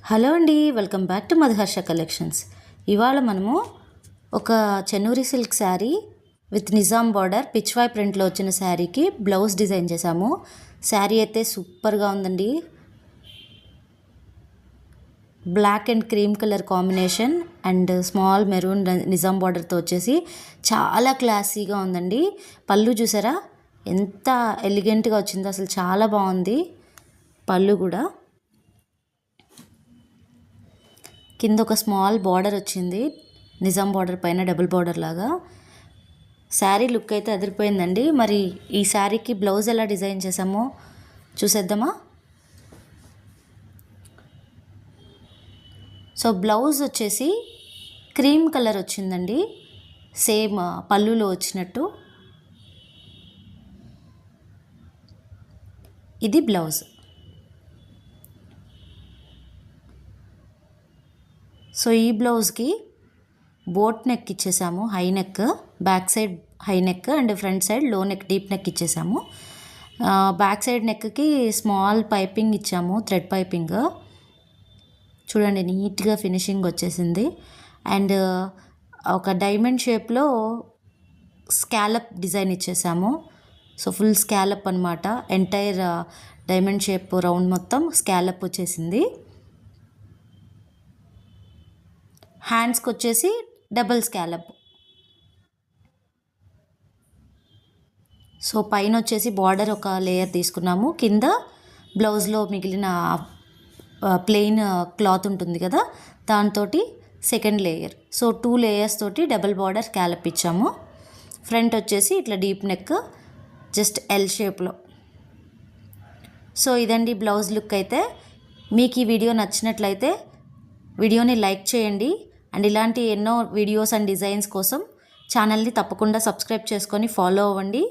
Hello అండి, welcome back to Madhuharsha collections. ఇవాళ మనము ఒక చెన్నూరి silk sari with Nizam border Pichwai ప్రింట్లో వచ్చిన శారీకి బ్లౌజ్ డిజైన్ చేశాము. శారీ అయితే సూపర్గా ఉందండి. Black and cream colour combination and small maroon Nizam బార్డర్తో వచ్చేసి చాలా క్లాసీగా ఉందండి. పళ్ళు చూసారా ఎంత ఎలిగెంట్గా వచ్చిందో, అసలు చాలా బాగుంది. పళ్ళు కూడా కింద ఒక స్మాల్ బార్డర్ వచ్చింది, నిజాం బార్డర్ పైన డబుల్ బార్డర్ లాగా. శారీ లుక్ అయితే అదిరిపోయిందండి. మరి ఈ శారీకి బ్లౌజ్ ఎలా డిజైన్ చేసామో చూసేద్దామా. సో బ్లౌజ్ వచ్చేసి క్రీమ్ కలర్ వచ్చిందండి, సేమ్ పళ్ళులో వచ్చినట్టు. ఇది బ్లౌజ్. సో ఈ బ్లౌజ్కి బోట్ నెక్ ఇచ్చేసాము, high neck, back side high neck and front side low neck deep neck ఇచ్చేసాము. బ్యాక్ సైడ్ నెక్కి స్మాల్ పైపింగ్ ఇచ్చాము, థ్రెడ్ పైపింగ్. చూడండి నీట్గా ఫినిషింగ్ వచ్చేసింది. అండ్ ఒక డైమండ్ షేప్లో స్కాలప్ డిజైన్ ఇచ్చేసాము. సో ఫుల్ స్కాలప్ అనమాట, ఎంటైర్ డైమండ్ షేప్ రౌండ్ మొత్తం స్కాలప్ వచ్చేసింది. హ్యాండ్స్కి వచ్చేసి డబుల్ స్కాలప్. సో పైన వచ్చేసి బార్డర్ ఒక లేయర్ తీసుకున్నాము, కింద బ్లౌజ్లో మిగిలిన ప్లెయిన్ క్లాత్ ఉంటుంది కదా, దాంతో సెకండ్ లేయర్. సో 2 లేయర్స్ తోటి డబుల్ బార్డర్ స్కాలప్ ఇచ్చాము. ఫ్రంట్ వచ్చేసి ఇట్లా డీప్ నెక్, జస్ట్ ఎల్ షేప్లో. సో ఇదండి బ్లౌజ్ లుక్ అయితే. మీకు ఈ వీడియో నచ్చినట్లయితే వీడియోని లైక్ చేయండి. అండ్ ఇలాంటి ఎన్నో వీడియోస్ అండ్ డిజైన్స్ కోసం ఛానల్ని తప్పకుండా సబ్స్క్రైబ్ చేసుకొని ఫాలో అవ్వండి.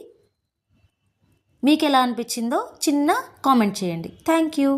మీకు ఎలా అనిపించిందో చిన్న కామెంట్ చేయండి. Thank you.